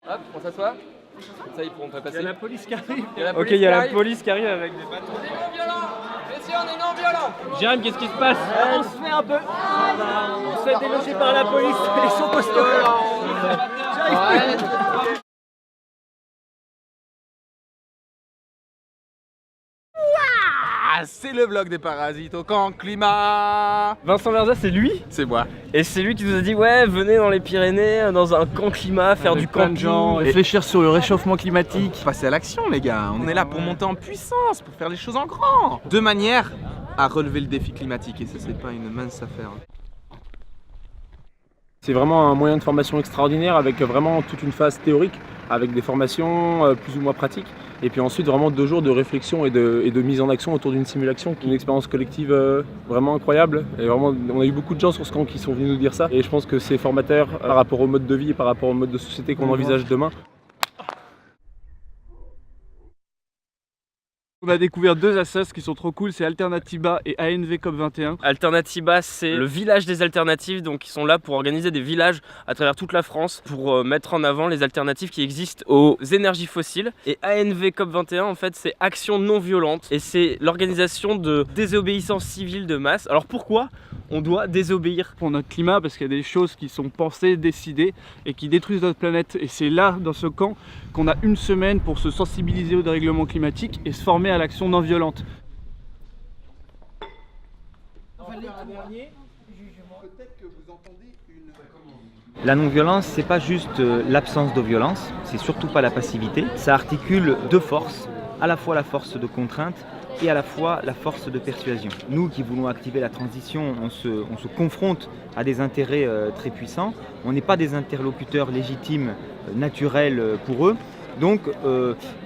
Hop, on s'assoit. Ça, ils pourront pas passer. Il y a la police qui arrive. Ok, il y a la police qui arrive avec des bâtons. On est non violents. Messieurs, on est non violents. Jérém, qu'est-ce qui se passe? On se fait un peu. On se fait déloger par la police. Ils sont costauds. Arrête. C'est le vlog des parasites au camp climat. Vincent Verza, c'est lui? C'est moi. Et c'est lui qui nous a dit ouais, venez dans les Pyrénées, dans un camp climat, faire du plein de camping. gens, réfléchir sur le réchauffement climatique. Passez à l'action les gars, on est là pour monter en puissance, pour faire les choses en grand. De manière à relever le défi climatique et ça c'est pas une mince affaire. C'est vraiment un moyen de formation extraordinaire avec vraiment toute une phase théorique, avec des formations plus ou moins pratiques. Et puis ensuite vraiment 2 jours de réflexion et de mise en action autour d'une simulation. Une expérience collective vraiment incroyable. Et vraiment, on a eu beaucoup de gens sur ce camp qui sont venus nous dire ça. Et je pense que c'est formateur par rapport au mode de vie et par rapport au mode de société qu'on envisage demain. On a découvert 2 assos qui sont trop cool, c'est Alternatiba et ANV COP21. Alternatiba, c'est le village des alternatives, donc ils sont là pour organiser des villages à travers toute la France pour mettre en avant les alternatives qui existent aux énergies fossiles. Et ANV COP21, en fait, c'est action non violente et c'est l'organisation de désobéissance civile de masse. Alors pourquoi on doit désobéir? Pour notre climat, parce qu'il y a des choses qui sont pensées, décidées et qui détruisent notre planète. Et c'est là, dans ce camp, qu'on a une semaine pour se sensibiliser au dérèglement climatique et se former à l'action non violente. La non-violence, c'est pas juste l'absence de violence, c'est surtout pas la passivité. Ça articule 2 forces, à la fois la force de contrainte et à la fois la force de persuasion. Nous qui voulons activer la transition, on se confronte à des intérêts très puissants. On n'est pas des interlocuteurs légitimes, naturels pour eux. Donc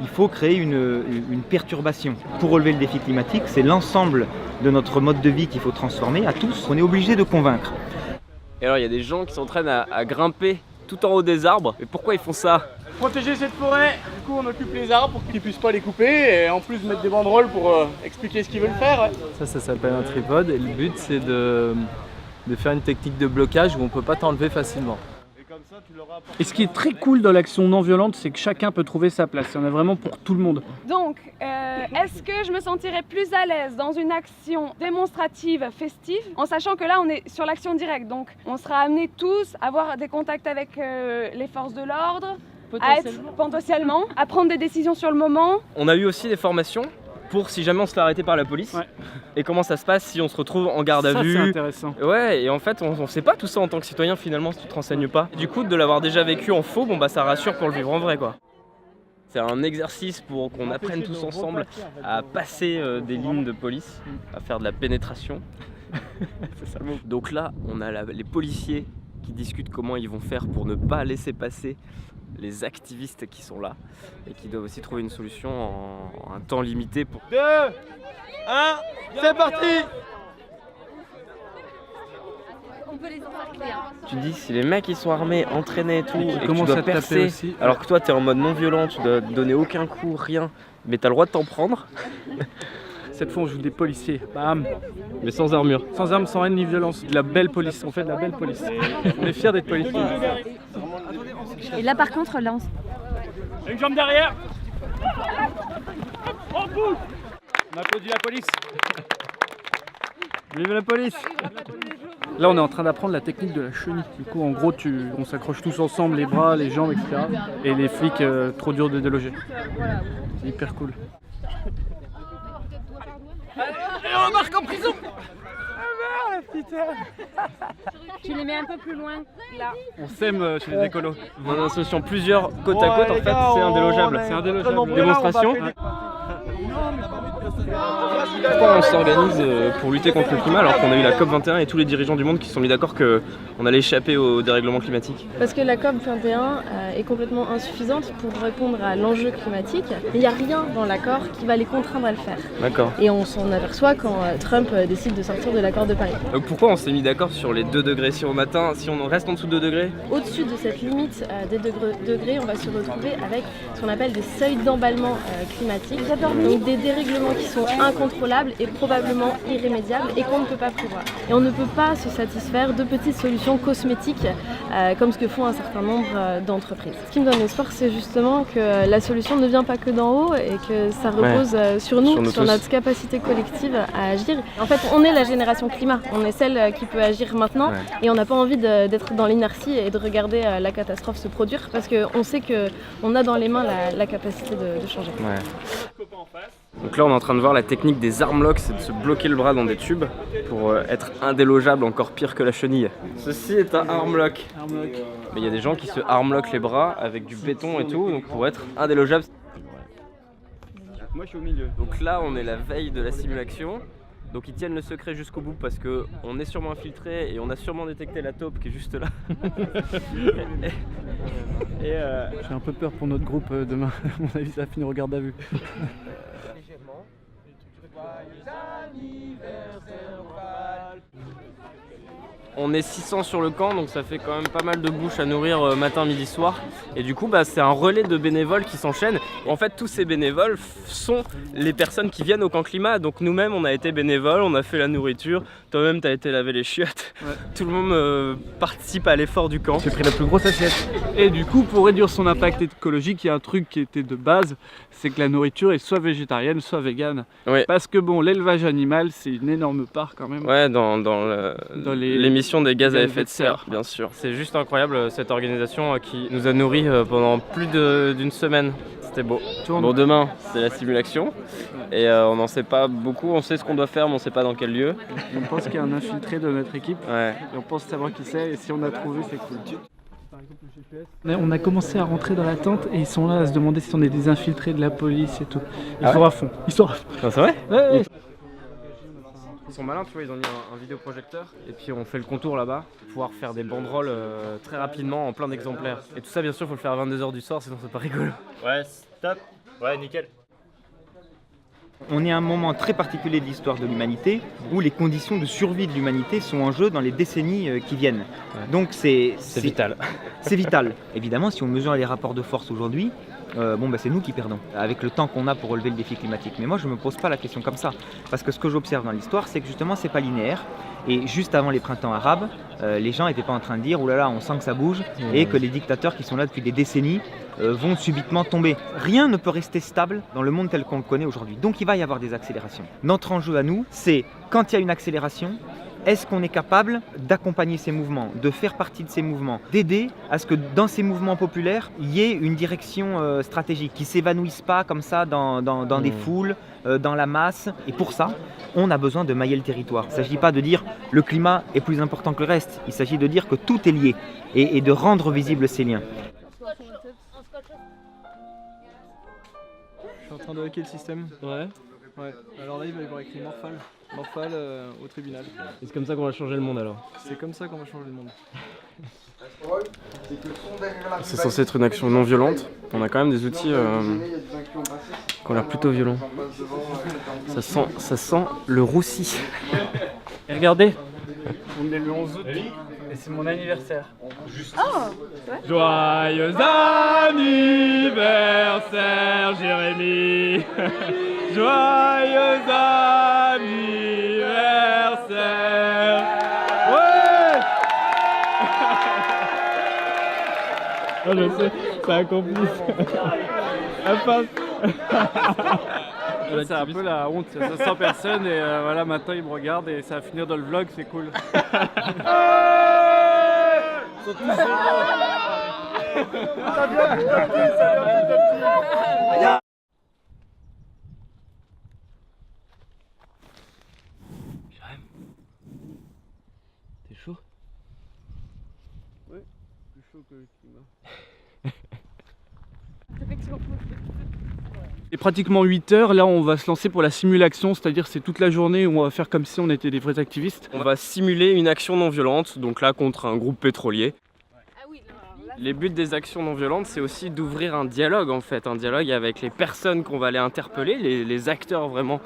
il faut créer une perturbation. Pour relever le défi climatique, c'est l'ensemble de notre mode de vie qu'il faut transformer à tous. On est obligé de convaincre. Et alors il y a des gens qui s'entraînent à grimper tout en haut des arbres. Mais pourquoi ils font ça? Protéger cette forêt, du coup on occupe les arbres pour qu'ils ne puissent pas les couper et en plus mettre des banderoles pour expliquer ce qu'ils veulent faire. Ouais. Ça s'appelle un tripode et le but c'est de faire une technique de blocage où on ne peut pas t'enlever facilement. Et ce qui est très cool dans l'action non violente, c'est que chacun peut trouver sa place. Il y en a vraiment pour tout le monde. Donc, est-ce que je me sentirais plus à l'aise dans une action démonstrative, festive, en sachant que là on est sur l'action directe, donc on sera amenés tous à avoir des contacts avec les forces de l'ordre, potentiellement, à prendre des décisions sur le moment. On a eu aussi des formations pour si jamais on se fait arrêter par la police. Ouais. Et comment ça se passe si on se retrouve en garde à vue. Ça c'est intéressant. Ouais, et en fait on sait pas tout ça en tant que citoyen finalement si tu te renseignes pas. Du coup de l'avoir déjà vécu en faux, bon bah ça rassure pour le vivre en vrai quoi. C'est un exercice pour qu'on apprenne tous ensemble à passer des lignes de police, à faire de la pénétration. C'est ça le mot. Donc là on a les policiers qui discutent comment ils vont faire pour ne pas laisser passer les activistes qui sont là et qui doivent aussi trouver une solution en un temps limité pour... 2, 1, c'est parti! On peut les encercler. Tu dis si les mecs ils sont armés, entraînés et tout, et que tu commencent dois à te taper percer, aussi. alors que toi t'es en mode non violent, tu dois donner aucun coup, rien, mais t'as le droit de t'en prendre. Cette fois on joue des policiers, bam! Mais sans armure. Sans armes, sans haine ni violence. De la belle police, on fait de la belle police. On est fiers d'être policiers. Et là par contre, là on... Une jambe derrière! On pousse! On applaudit la police! Vive la police! Là on est en train d'apprendre la technique de la chenille. Du coup en gros on s'accroche tous ensemble, les bras, les jambes, etc. Et les flics trop durs de déloger. C'est hyper cool. Et on embarque en prison! Ah merde, putain! Tu les mets un peu plus loin, là. On s'aime chez les écolos. On en associe plusieurs côte à côte, en fait c'est indélogeable. C'est indélogeable. Démonstration. Pourquoi on s'organise pour lutter contre le climat alors qu'on a eu la COP21 et tous les dirigeants du monde qui se sont mis d'accord qu'on allait échapper au dérèglement climatique? Parce que la COP21 est complètement insuffisante pour répondre à l'enjeu climatique. Il n'y a rien dans l'accord qui va les contraindre à le faire. D'accord. Et on s'en aperçoit quand Trump décide de sortir de l'accord de Paris. Donc pourquoi on s'est mis d'accord sur les 2 degrés? Si on reste en dessous de 2 degrés? Au-dessus de cette limite des degrés, on va se retrouver avec ce qu'on appelle des seuils d'emballement climatique. Donc des dérèglements changements qui sont incontrôlables et probablement irrémédiables et qu'on ne peut pas prévoir. Et on ne peut pas se satisfaire de petites solutions cosmétiques comme ce que font un certain nombre d'entreprises. Ce qui me donne espoir, c'est justement que la solution ne vient pas que d'en haut et que ça repose sur nous, sur notre capacité collective à agir. En fait, on est la génération climat, on est celle qui peut agir maintenant et on n'a pas envie d'être dans l'inertie et de regarder la catastrophe se produire parce qu'on sait qu'on a dans les mains la capacité de changer. Donc là on est en train de voir la technique des armlocks, c'est de se bloquer le bras dans des tubes pour être indélogeable, encore pire que la chenille. Ceci est un armlock. Mais il y a des gens qui se armlockent les bras avec du béton et tout, donc pour être indélogeable. Moi je suis au milieu. Donc là on est la veille de la simulation. Donc ils tiennent le secret jusqu'au bout parce qu'on est sûrement infiltré et on a sûrement détecté la taupe qui est juste là. J'ai un peu peur pour notre groupe demain, à mon avis ça va finir au garde à vue. On est 600 sur le camp, donc ça fait quand même pas mal de bouches à nourrir matin, midi, soir. Et du coup, c'est un relais de bénévoles qui s'enchaînent. En fait, tous ces bénévoles sont les personnes qui viennent au camp climat. Donc nous-mêmes, on a été bénévoles, on a fait la nourriture. Toi-même, t'as été laver les chiottes. Ouais. Tout le monde participe à l'effort du camp. J'ai pris la plus grosse assiette. Et du coup, pour réduire son impact écologique, il y a un truc qui était de base, c'est que la nourriture est soit végétarienne, soit végane. Ouais. Parce que bon, l'élevage animal, c'est une énorme part quand même. Ouais, dans l'émission des gaz à effet de serre, bien sûr. C'est juste incroyable cette organisation qui nous a nourris pendant plus d'une semaine. C'était beau. Bon, demain, c'est la simulation et on n'en sait pas beaucoup. On sait ce qu'on doit faire, mais on ne sait pas dans quel lieu. On pense qu'il y a un infiltré de notre équipe et on pense savoir qui c'est. Et si on a trouvé, c'est cool. On a commencé à rentrer dans la tente et ils sont là à se demander si on est des infiltrés de la police et tout. Ils sont à fond. Ils sont à fond. Ah, c'est vrai? Ouais. Ils sont malins, tu vois, ils ont mis un vidéoprojecteur et puis on fait le contour là-bas pour pouvoir faire des banderoles très rapidement en plein d'exemplaires. Et tout ça, bien sûr, il faut le faire à 22 h du soir, sinon c'est pas rigolo. Ouais, stop. Ouais, nickel. On est à un moment très particulier de l'histoire de l'humanité où les conditions de survie de l'humanité sont en jeu dans les décennies qui viennent. Donc c'est vital. C'est vital. Évidemment, si on mesure les rapports de force aujourd'hui, c'est nous qui perdons, avec le temps qu'on a pour relever le défi climatique. Mais moi, je ne me pose pas la question comme ça, parce que ce que j'observe dans l'histoire, c'est que justement, c'est pas linéaire. Et juste avant les printemps arabes, les gens n'étaient pas en train de dire « Ouh là là, on sent que ça bouge » et que les dictateurs qui sont là depuis des décennies vont subitement tomber. Rien ne peut rester stable dans le monde tel qu'on le connaît aujourd'hui. Donc il va y avoir des accélérations. Notre enjeu à nous, c'est quand il y a une accélération, est-ce qu'on est capable d'accompagner ces mouvements, de faire partie de ces mouvements, d'aider à ce que dans ces mouvements populaires, il y ait une direction stratégique, qui ne s'évanouisse pas comme ça dans des foules, dans la masse. Et pour ça, on a besoin de mailler le territoire. Il ne s'agit pas de dire le climat est plus important que le reste, il s'agit de dire que tout est lié et de rendre visibles ces liens. Je suis en train de hacker le système. Ouais. Alors là, il va y avoir écrit Morphal au tribunal. Et c'est comme ça qu'on va changer le monde alors? C'est comme ça qu'on va changer le monde. C'est censé être une action non violente. On a quand même des outils qui ont l'air plutôt violents. Ça sent le roussi. Et regardez, on est le 11 août et c'est mon anniversaire. Joyeux anniversaire Jérémy. Joyeux anniversaire. Ouais. Oh, je sais, c'est un complice. La face. C'est un peu la honte, ça 500 personnes et voilà, maintenant ils me regardent et ça va finir dans le vlog, c'est cool. Ils sont tous ça vient petit à petit, ça vient petit à petit. T'es chaud? Oui, plus chaud que le climat. Et pratiquement 8 heures, là on va se lancer pour la simulation, c'est-à-dire c'est toute la journée où on va faire comme si on était des vrais activistes. On va simuler une action non violente, donc là contre un groupe pétrolier. Les buts des actions non violentes, c'est aussi d'ouvrir un dialogue en fait, un dialogue avec les personnes qu'on va aller interpeller, les acteurs vraiment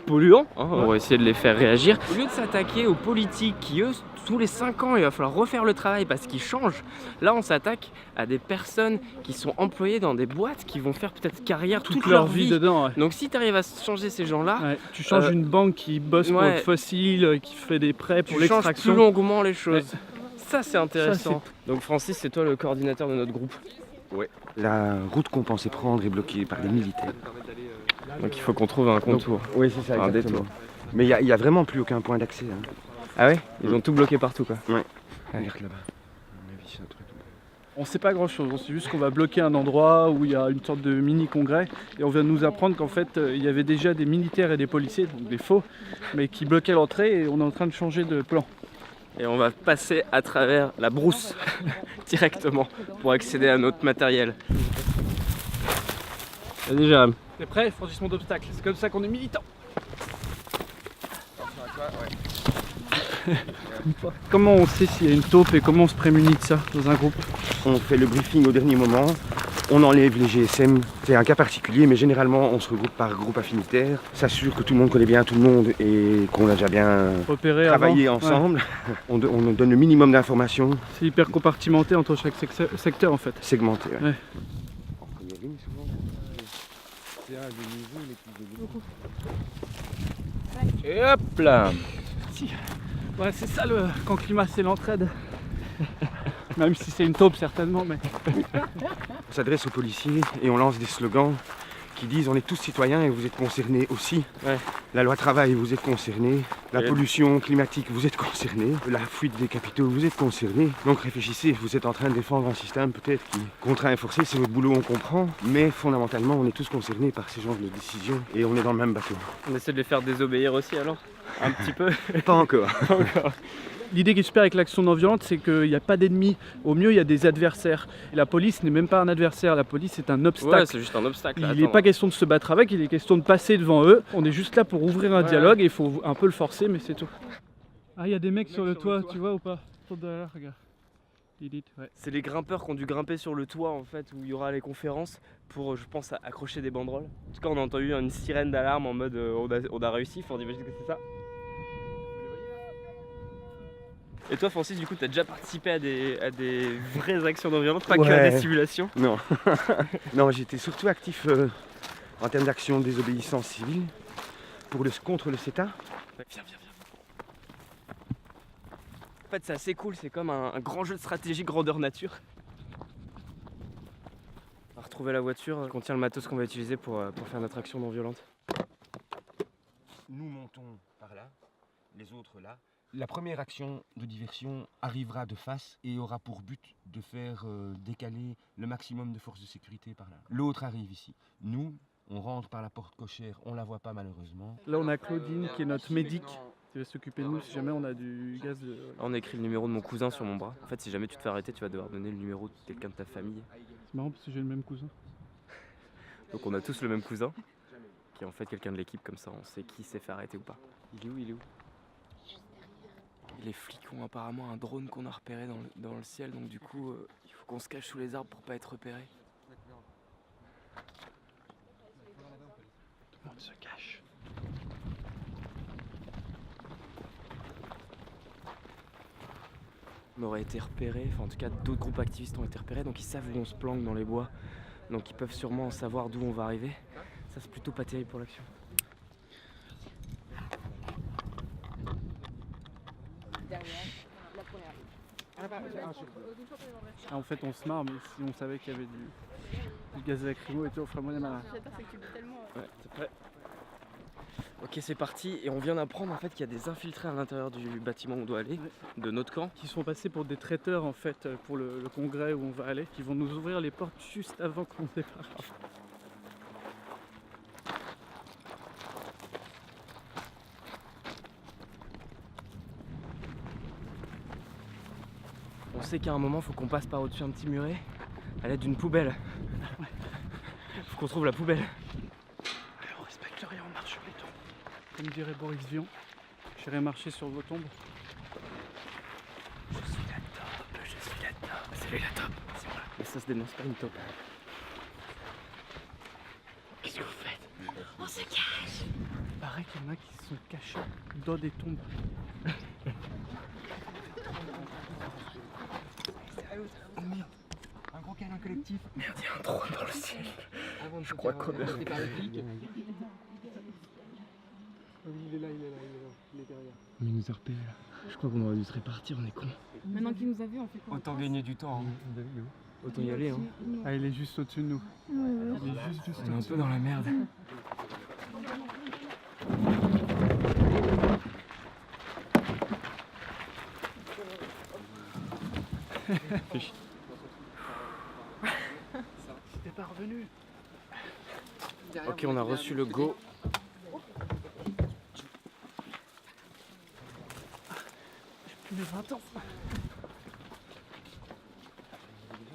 polluants, hein, on va essayer de les faire réagir. Au lieu de s'attaquer aux politiques qui eux, tous les 5 ans, il va falloir refaire le travail parce qu'ils changent, là on s'attaque à des personnes qui sont employées dans des boîtes qui vont faire peut-être carrière toute leur vie dedans. Ouais. Donc si tu arrives à changer ces gens-là, tu changes une banque qui bosse pour le fossile, qui fait des prêts pour l'extraction. Tu changes plus longuement les choses. Ouais. Ça c'est intéressant. Donc Francis, c'est toi le coordinateur de notre groupe. Ouais. La route qu'on pensait prendre est bloquée par des militaires. Donc il faut qu'on trouve un contour. Oui, c'est ça, exactement. Détour. Mais il n'y a vraiment plus aucun point d'accès. Hein. Ah ouais? Ils ont tout bloqué partout quoi. Ouais. Regarde là-bas. On sait pas grand chose, on sait juste qu'on va bloquer un endroit où il y a une sorte de mini-congrès et on vient de nous apprendre qu'en fait il y avait déjà des militaires et des policiers, donc des faux, mais qui bloquaient l'entrée et on est en train de changer de plan. Et on va passer à travers la brousse directement pour accéder à notre matériel. Vas-y Jérôme. T'es prêt? Franchissement d'obstacle, c'est comme ça qu'on est militant. Comment on sait s'il y a une taupe et comment on se prémunit de ça dans un groupe? On fait le briefing au dernier moment, on enlève les GSM, c'est un cas particulier mais généralement on se regroupe par groupe affinitaire, s'assure que tout le monde connaît bien tout le monde et qu'on a déjà bien travaillé ensemble. Ouais. On donne le minimum d'informations. C'est hyper compartimenté entre chaque secteur en fait. Segmenté, ouais. Ouais. Et hop là. Ouais, c'est ça le camp climat, c'est l'entraide. Même si c'est une taupe certainement, mais... On s'adresse aux policiers et on lance des slogans qui disent on est tous citoyens et vous êtes concernés aussi. Ouais. La loi travail, vous êtes concernés. La pollution climatique, vous êtes concernés. La fuite des capitaux, vous êtes concernés. Donc réfléchissez, vous êtes en train de défendre un système peut-être qui contraint et forcé, c'est votre boulot, on comprend. Mais fondamentalement, on est tous concernés par ces genres de décisions et on est dans le même bateau. On essaie de les faire désobéir aussi alors? Un petit peu? Pas encore. Pas encore. L'idée qui est super avec l'action non violente, c'est qu'il n'y a pas d'ennemis. Au mieux, il y a des adversaires. Et la police n'est même pas un adversaire, la police est un obstacle. Ouais, c'est juste un obstacle. Il n'est pas question de se battre avec, il est question de passer devant eux. On est juste là pour ouvrir un dialogue et il faut un peu le forcer, mais c'est tout. Ah, il y a des mecs sur le toit, tu vois ou pas? Là, regarde. Ouais. C'est les grimpeurs qui ont dû grimper sur le toit en fait, où il y aura les conférences pour, je pense, accrocher des banderoles. En tout cas, on a entendu une sirène d'alarme en mode on a réussi, on imagine que c'est ça. Et toi Francis, du coup, tu as déjà participé à des vraies actions non violentes, pas que à des simulations? Non. Non, j'étais surtout actif en termes d'action de désobéissance civile contre le CETA. Ouais, viens. En fait, c'est assez cool, c'est comme un grand jeu de stratégie grandeur nature. On va retrouver la voiture, contient le matos qu'on va utiliser pour faire notre action non violente. Nous montons par là, les autres là. La première action de diversion arrivera de face et aura pour but de faire décaler le maximum de forces de sécurité par là. L'autre arrive ici. Nous, on rentre par la porte cochère, on la voit pas malheureusement. Là on a Claudine qui est notre médic, qui va s'occuper de nous si jamais on a du gaz de... On a écrit le numéro de mon cousin sur mon bras. En fait, si jamais tu te fais arrêter, tu vas devoir donner le numéro de quelqu'un de ta famille. C'est marrant parce que j'ai le même cousin. Donc on a tous le même cousin, qui est en fait quelqu'un de l'équipe, comme ça on sait qui s'est fait arrêter ou pas. Il est où? Les flics ont apparemment un drone qu'on a repéré dans le ciel, donc du coup il faut qu'on se cache sous les arbres pour pas être repéré. Tout le monde se cache. On aurait été repéré, enfin en tout cas d'autres groupes activistes ont été repérés, donc ils savent où on se planque dans les bois, donc ils peuvent sûrement savoir d'où on va arriver. Ça c'est plutôt pas terrible pour l'action. Ah, en fait on se marre, mais si on savait qu'il y avait du gaz lacrymo et tout, on ferait moins les malins. Ouais, c'est prêt. Ok, c'est parti, et on vient d'apprendre en fait qu'il y a des infiltrés à l'intérieur du bâtiment où on doit aller, de notre camp. Qui sont passés pour des traiteurs en fait pour le congrès où on va aller, qui vont nous ouvrir les portes juste avant qu'on débarque. On sait qu'à un moment, faut qu'on passe par au-dessus d'un petit muret à l'aide d'une poubelle. Faut qu'on trouve la poubelle. Allez, on respecte rien, on marche sur les tombes. Comme dirait Boris Vian, j'irai marcher sur vos tombes. Je suis la top. C'est lui la top. C'est moi. Et ça se dénonce pas une taupe. Qu'est-ce que vous faites? On se cache. Il paraît qu'il y en a qui se sont cachés dans des tombes. Oh merde, un gros câlin collectif. Merde, il y a un drone dans le ciel. Je crois qu'on est arrêté par les flics. Il est là, il est derrière. Mais il nous a repéré là. Je crois qu'on aurait dû se répartir, on est cons. Maintenant qu'il nous a vus, on fait quoi? Autant gagner du temps. Hein. Autant y aller. Hein. Ah, il est juste au-dessus de nous. Il est juste On est un peu dans la merde. T'es pas revenu. Ok, on a reçu le go. Plus de 20 ans.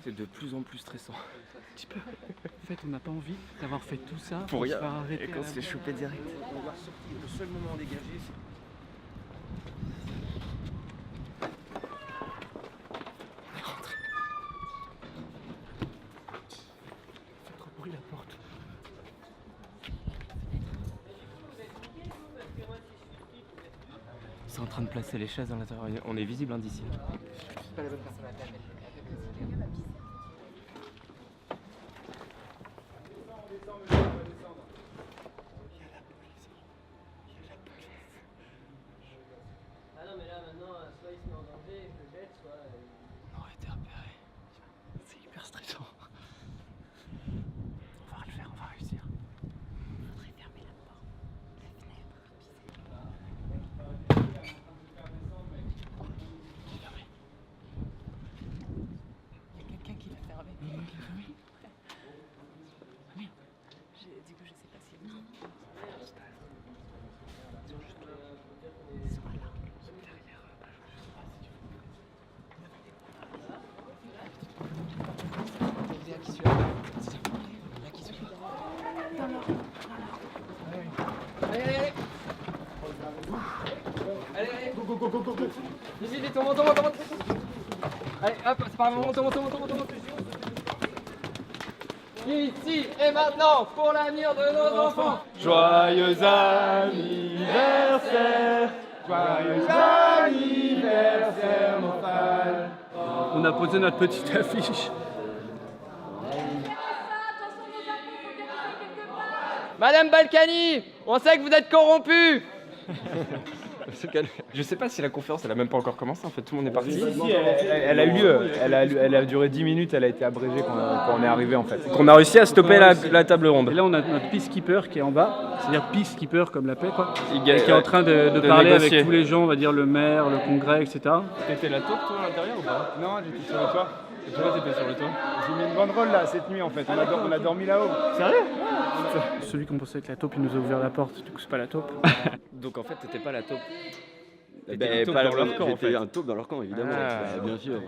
C'est de plus en plus stressant. Un petit peu. En fait, on n'a pas envie d'avoir fait tout ça Pour rien. se faire arrêter. Et qu'on se fait choper direct. On va sortir, le seul moment dégagé, c'est... Faites trop bruit la porte. C'est en train de placer les chaises à l'intérieur. On est visible d'ici. C'est pas la bonne personne à appeler, mais Ah non mais là maintenant, soit il se met en danger, je le jette, soit... On aurait été repéré. C'est hyper stressant. On va le faire, on va réussir. Faudrait fermer la porte, la fenêtre. il y a quelqu'un qui l'a fermé. Du coup, je sais pas si... Non. Allez, go, go, go, go, go, go. Vite, vite, on monte. Allez, hop, c'est pas grave, on monte. Ici et maintenant, pour l'avenir de nos enfants. Joyeux anniversaire, joyeux anniversaire mon frère. On a posé notre petite affiche. Madame Balkany, on sait que vous êtes corrompue. Je sais pas si la conférence elle a même pas encore commencé en fait, tout le monde est parti. Si, elle a eu lieu, elle a duré 10 minutes, elle a été abrégée quand on est arrivé en fait. Qu'on a réussi à stopper la table ronde. Et là on a notre peacekeeper qui est en bas, c'est-à-dire peacekeeper comme la paix quoi, Et qui est en train de parler négocier. avec tous les gens, on va dire le maire, le congrès, etc. T'étais la taupe toi à l'intérieur ou pas? Non, j'étais sur le toit. Et toi t'étais sur le toit? J'ai mis une banderole là cette nuit en fait, on a dormi là-haut. Sérieux? Celui qu'on pensait être la taupe, il nous a ouvert la porte, du coup c'est pas la taupe. Donc en fait t'étais pas la taupe. Ben, T'étais pas dans leur camp en fait. J'étais un taupe dans leur camp évidemment, Ah. bien sûr.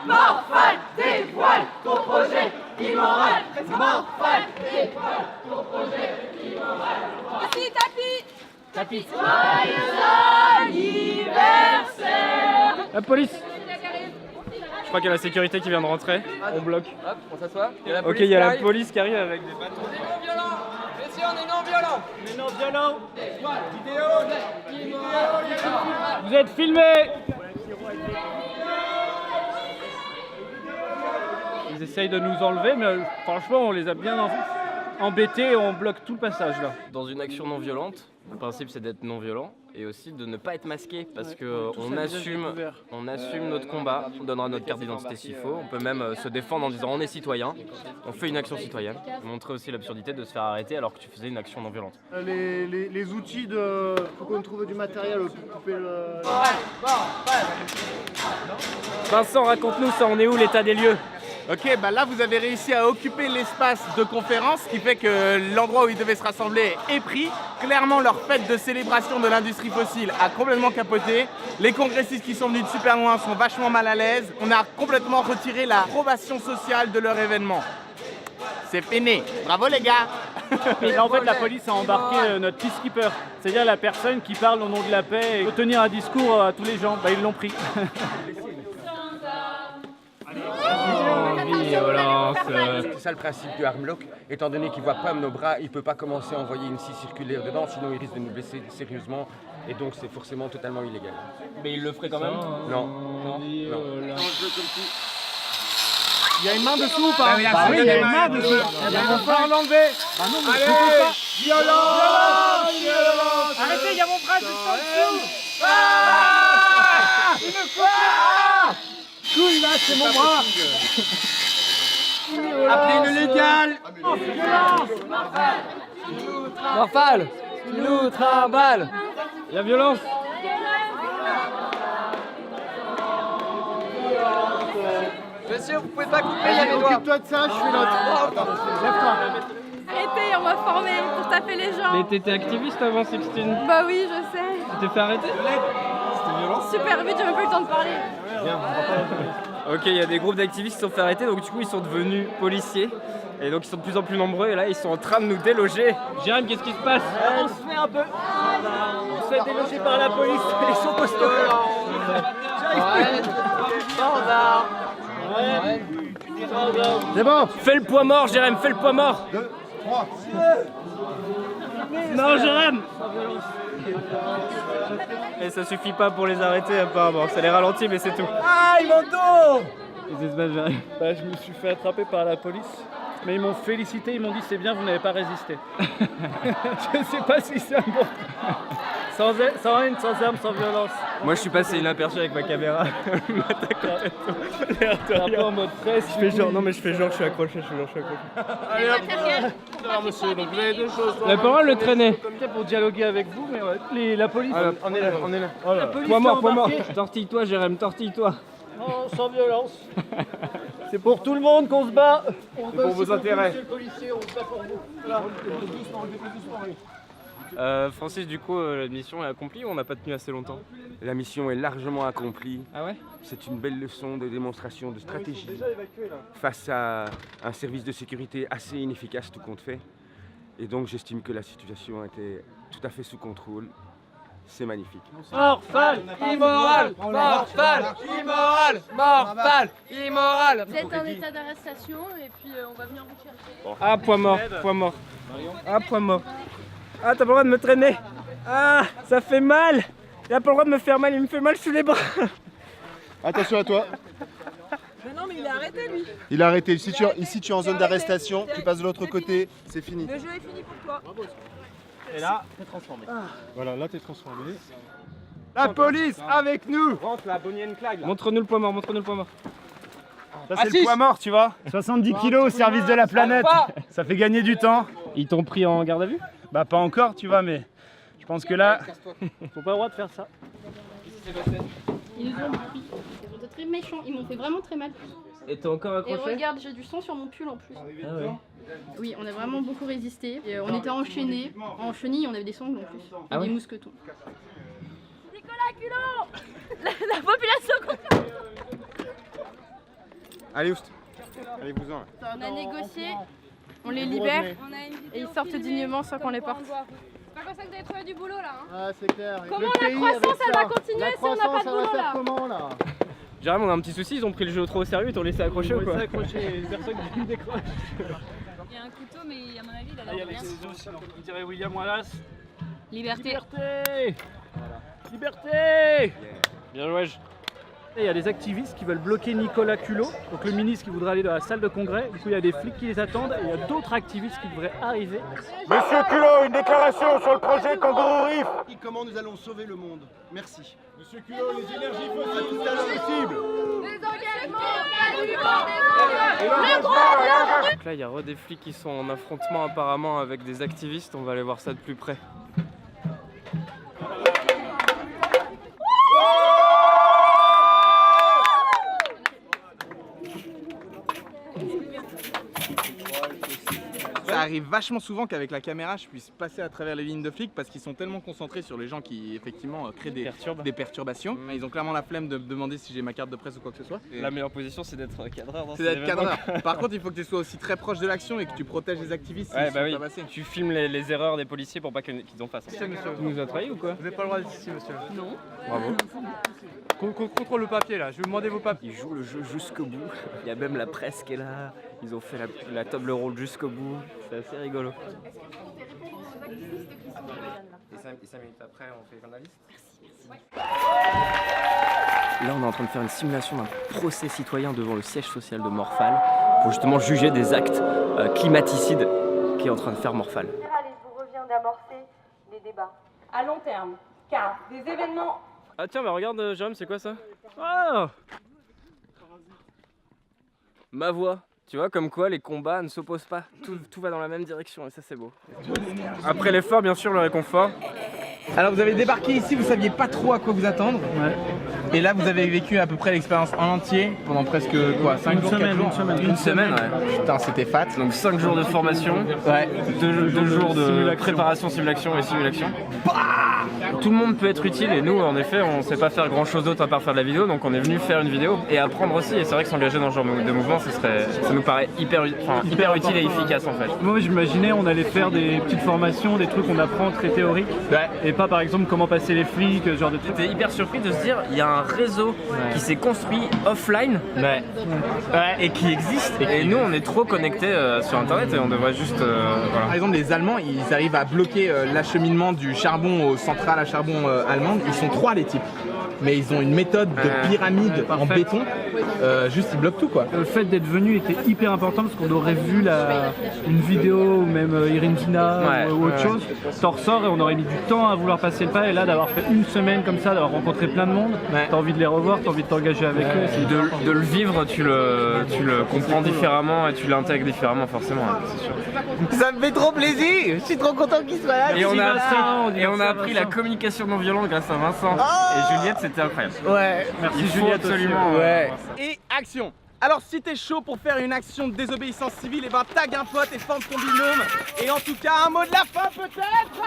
Morphale, dévoile ton projet immoral. Morphale, dévoile ton projet immoral. Tapis. Joyeux anniversaire. La police. Je crois qu'il y a la sécurité qui vient de rentrer. On bloque. Hop, on s'assoit. Ok, il y a la police qui arrive avec des bâtons. On est non violents. Messieurs, on est non violents. Mais non violent. Vous êtes filmés. Ils essayent de nous enlever, mais franchement on les a bien embêtés et on bloque tout le passage là. Dans une action non violente, le principe c'est d'être non violent et aussi de ne pas être masqué parce que on assume notre combat, on donnera notre carte d'identité s'il faut, on peut même se défendre en disant on est citoyen, on fait une action citoyenne, montrer aussi l'absurdité de se faire arrêter alors que tu faisais une action non violente. Les outils de... Faut qu'on trouve du matériel pour couper le... Vincent, raconte-nous ça, on est où l'état des lieux? Ok, bah là vous avez réussi à occuper l'espace de conférence, ce qui fait que l'endroit où ils devaient se rassembler est pris. Clairement, leur fête de célébration de l'industrie fossile a complètement capoté. Les congressistes qui sont venus de super loin sont vachement mal à l'aise. On a complètement retiré la probation sociale de leur événement. C'est peiné. Bravo les gars. Et là, en fait, la police a embarqué notre peacekeeper, c'est-à-dire la personne qui parle au nom de la paix et peut tenir un discours à tous les gens. Bah, ils l'ont pris. violence. C'est ça le principe du arm lock. Étant donné qu'il ne voit pas nos bras, il ne peut pas commencer à envoyer une scie circulaire dedans, sinon il risque de nous blesser sérieusement. Et donc c'est forcément totalement illégal. Mais il le ferait quand même? Non. Il y a une main dessous ou pas? Bah oui, il y a une main dessous. Il va falloir l'enlever. Bah non, mais Allez, violence. Arrêtez, il y a mon bras juste en dessous. Il me coupe. Cool, là, c'est mon bras. Appelez le légal. Morphal, nous trimballe. La violence. Monsieur, vous pouvez pas couper, il y a mes doigts. Occupe-toi de ça, je suis l'autre. Lève-toi. Arrêtez, on m'a formé pour taper les gens. Mais t'étais activiste avant, Sixtine? Bah oui, je sais. Tu t'es fait arrêter? C'était violent. Super vite, j'ai même pas eu le temps de parler. Ok, il y a des groupes d'activistes qui se sont fait arrêter, donc du coup ils sont devenus policiers. Et donc ils sont de plus en plus nombreux et là ils sont en train de nous déloger. Jérém, qu'est-ce qui se passe? On se fait un peu. On se fait déloger par la police. Ils sont costauds. C'est bon. Fais le poids mort, Jérém, fais le poids mort. 2, 3. Non, Jérém. Et ça suffit pas pour les arrêter apparemment, ça les ralentit mais c'est tout. Ah, ils m'ont dos. Qu'est-ce qui se passe, Jérém? Bah, je me suis fait attraper par la police. Mais ils m'ont félicité, ils m'ont dit c'est bien, vous n'avez pas résisté. Je sais pas si c'est un bon. Sans haine, sans armes, sans violence. Moi je suis passé inaperçu avec ma caméra. Un peu en mode presse. Je fais genre, non mais je fais genre je suis accroché, Allez hop. Alors monsieur, donc vous avez deux choses. La parole le traîner. Pour dialoguer avec vous, mais ouais, la police. On est là, on est là. La police Poids mort, t'a poids mort. embarqué. Tortille-toi, Jérém, tortille-toi. Non, sans violence. C'est pour tout le monde qu'on se bat. C'est pour vos intérêts. Monsieur le policier, on se bat pour vous. Voilà. Francis, du coup, la mission est accomplie ou on n'a pas tenu assez longtemps? La mission est largement accomplie. Ah ouais? C'est une belle leçon de démonstration de stratégie face à un service de sécurité assez inefficace tout compte fait. Et donc j'estime que la situation était tout à fait sous contrôle. C'est magnifique. Morphal, immoral, morphal, immoral, morphal, immoral. Vous êtes en état d'arrestation et puis on va venir vous chercher. Ah, poids mort, poids mort. Ah, poids mort. Ah, t'as pas le droit de me traîner. Ah, ça fait mal. Il a pas le droit de me faire mal, il me fait mal sous les bras. Attention à toi. Mais non, mais il est arrêté lui. Il a arrêté. Ici tu es en zone d'arrestation. Tu passes de l'autre côté. C'est fini. Le jeu est fini pour toi. Et là, t'es transformé. Voilà, là t'es transformé. La police avec nous. Rentre la bonnienne claque. Montre-nous le poids mort, montre-nous le poids mort. Ça c'est le poids mort, tu vois. 70 kilos au service de la planète. Ça fait gagner du temps. Ils t'ont pris en garde à vue? Bah pas encore, tu vois, mais je pense que là, Faut pas le droit de faire ça. Ils nous ont pris. Ils ont été très méchants. Ils m'ont fait vraiment très mal. Et t'es encore Et accroché? regarde, j'ai du sang sur mon pull en plus. Ah ouais. Oui, on a vraiment beaucoup résisté. Et, on était enchaînés. En chenille, on avait des sangles en plus. Et Ah ouais. des mousquetons. Nicolas Culot la population. Allez, oust. Allez-vous-en. On a négocié, on les libère et ils sortent dignement sans qu'on les porte. C'est pas comme ça que vous avez trouvé du boulot là. Hein. ah c'est clair. Comment la croissance elle va continuer si on n'a pas de boulot là? Comment là? Jérém, on a un petit souci, ils ont pris le jeu trop au sérieux, ils t'ont laissé accrocher ou quoi? Personne qui me décroche. Il y a un couteau, mais à mon avis, il a Ah, il y a l'air de rien. les aussi, on dirait William Wallace. Liberté. Liberté. Liberté. Bien joué. Et il y a des activistes qui veulent bloquer Nicolas Culot, donc le ministre qui voudrait aller dans la salle de congrès. Du coup, il y a des flics qui les attendent et il y a d'autres activistes qui devraient arriver. Monsieur Culot, une déclaration sur le projet Kangourou Reef. Comment nous allons sauver le monde? Merci. Monsieur Culot, les énergies fossiles, tout à l'heure possible. Les engagements, le droit de l'homme. Donc là, il y a des flics qui sont en affrontement apparemment avec des activistes, on va aller voir ça de plus près. ça arrive vachement souvent qu'avec la caméra je puisse passer à travers les lignes de flics parce qu'ils sont tellement concentrés sur les gens qui effectivement créent des perturbations. Ils ont clairement la flemme de me demander si j'ai ma carte de presse ou quoi que ce soit. La meilleure position c'est d'être cadreur dans C'est d'être cadreur. Par contre il faut que tu sois aussi très proche de l'action et que tu protèges les activistes. Ouais, bah oui. Tu filmes les erreurs des policiers pour pas qu'ils en fassent. Monsieur, Tu nous as trahi ou quoi? Vous n'avez pas le droit d'être ici, monsieur. Non. Bravo. Contrôle le papier là, je vais vous demander vos papiers. Ils jouent le jeu jusqu'au bout. Il y a même la presse qui est là. Ils ont fait la table ronde jusqu'au bout. C'est assez rigolo. Et 5 minutes après, on fait journaliste. Là, on est en train de faire une simulation d'un procès citoyen devant le siège social de Morphal pour justement juger des actes climaticides qu'est en train de faire Morphal. Il vous revient d'amorcer les débats à long terme, car des événements. Ah tiens, bah regarde, Jérôme, c'est quoi ça? Oh, ma voix. Tu vois, comme quoi les combats ne s'opposent pas. Tout va dans la même direction et ça, c'est beau. Après l'effort, bien sûr, le réconfort. Alors vous avez débarqué ici, vous saviez pas trop à quoi vous attendre. Ouais. Et là vous avez vécu à peu près l'expérience en entier pendant presque quoi, 5 jours, 4 jours. Une semaine, ouais. Putain, c'était fat. Donc 5 jours de formation, ouais. 2 jours de préparation, simulation et simulation. Tout le monde peut être utile et nous en effet on sait pas faire grand chose d'autre à part faire de la vidéo, donc on est venu faire une vidéo et apprendre aussi. Et c'est vrai que s'engager dans ce genre de mouvement, ça nous paraît hyper utile et efficace en fait. Moi j'imaginais on allait faire des petites formations, des trucs qu'on apprend très théoriques, ouais. Et pas par exemple comment passer les flics, ce genre de trucs. J'étais hyper surpris de se dire il y a un réseau qui s'est construit offline et qui existe et nous on est trop connectés sur internet et on devrait juste voilà. Par exemple les Allemands ils arrivent à bloquer l'acheminement du charbon aux centrales à charbon allemandes. Ils sont 3 les types. Mais ils ont une méthode de pyramide en béton, juste ils bloquent tout quoi. Le fait d'être venu était hyper important parce qu'on aurait vu une vidéo ou même Irine Zina ou autre chose, t'en ressors et on aurait mis du temps à vouloir passer le pas et là d'avoir fait une semaine comme ça, d'avoir rencontré plein de monde, t'as envie de les revoir, t'as envie de t'engager avec eux. De le vivre, tu le comprends différemment et tu l'intègres différemment forcément, hein, c'est sûr. Ça me fait trop plaisir, je suis trop content qu'il soit là. Et on a appris la communication non violente grâce à Vincent et Juliette, c'était incroyable. Ouais, merci Juliette absolument. Ouais. Et action. Alors si t'es chaud pour faire une action de désobéissance civile, et ben tag un pote et forme ton binôme. Et en tout cas un mot de la fin peut-être.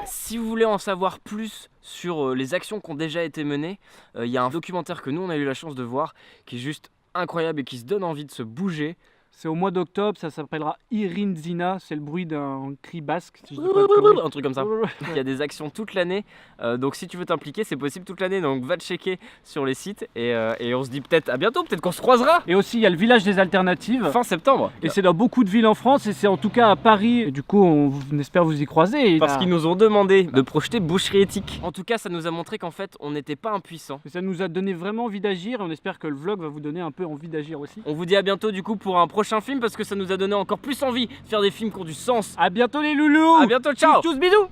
Si vous voulez en savoir plus sur les actions qui ont déjà été menées, il y a un documentaire que nous on a eu la chance de voir qui est juste incroyable et qui se donne envie de se bouger. C'est au mois d'octobre, ça s'appellera Irine Zina, c'est le bruit d'un cri basque. Si je dis pas un truc comme ça. Il y a des actions toute l'année, donc si tu veux t'impliquer, c'est possible toute l'année, donc va checker sur les sites et on se dit peut-être à bientôt, peut-être qu'on se croisera. Et aussi il y a le village des alternatives. Fin septembre. Et c'est dans beaucoup de villes en France et c'est en tout cas à Paris. Et du coup on espère vous y croiser. Parce qu'ils nous ont demandé de projeter boucherie éthique. En tout cas ça nous a montré qu'en fait on n'était pas impuissants. Et ça nous a donné vraiment envie d'agir et on espère que le vlog va vous donner un peu envie d'agir aussi. On vous dit à bientôt du coup pour un prochain film parce que ça nous a donné encore plus envie de faire des films qui ont du sens. À bientôt les loulous. À bientôt, ciao. Tous bisous.